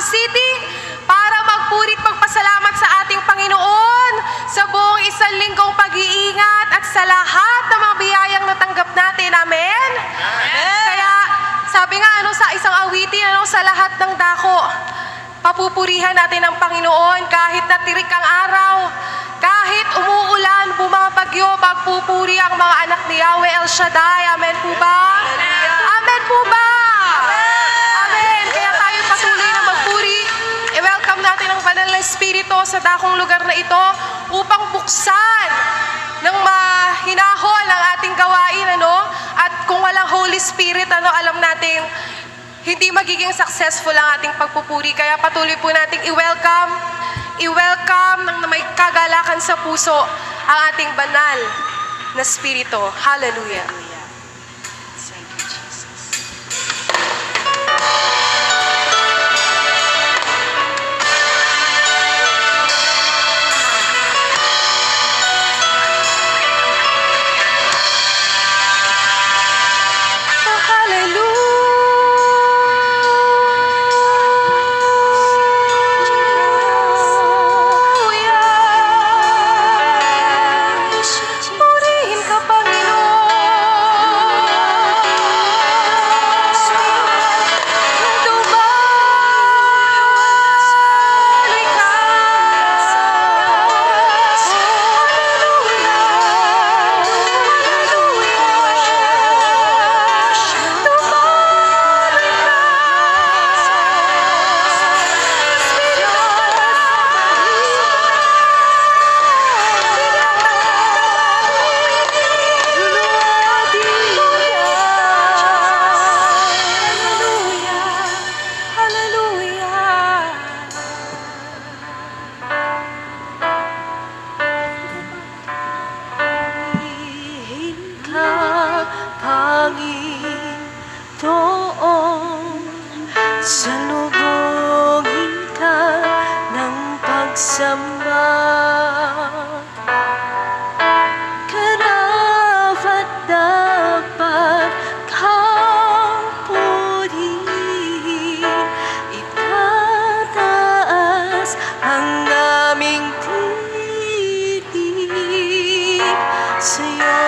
City para magpurit magpasalamat sa ating Panginoon sa buong isang linggong pag-iingat at sa lahat ng mga biyayang natanggap natin. Amen? Kaya sabi nga sa isang awitin, sa lahat ng dako, papupurihan natin ang Panginoon kahit natirik ang araw, kahit umuulan, bumabagyo, magpupuri ang mga anak ni Yahweh El Shaddai. Amen po ba? Amen po ba? Amen. Kaya tayo patuloy na magpuri. I-welcome natin ang Banal na Espiritu sa dakong lugar na ito upang buksan ng mahinahon ang ating gawain. At kung walang Holy Spirit, alam natin, hindi magiging successful ang ating pagpupuri. Kaya patuloy po nating i-welcome ng may kagalakan sa puso ang ating banal na Espiritu. Hallelujah. Thank you, Jesus. Purihin ka, Panginoon. Dumaloy ka. Salubungin ka ng pagsamba, karapat dapat kang purihin, itataas ang aming titig sa'yo.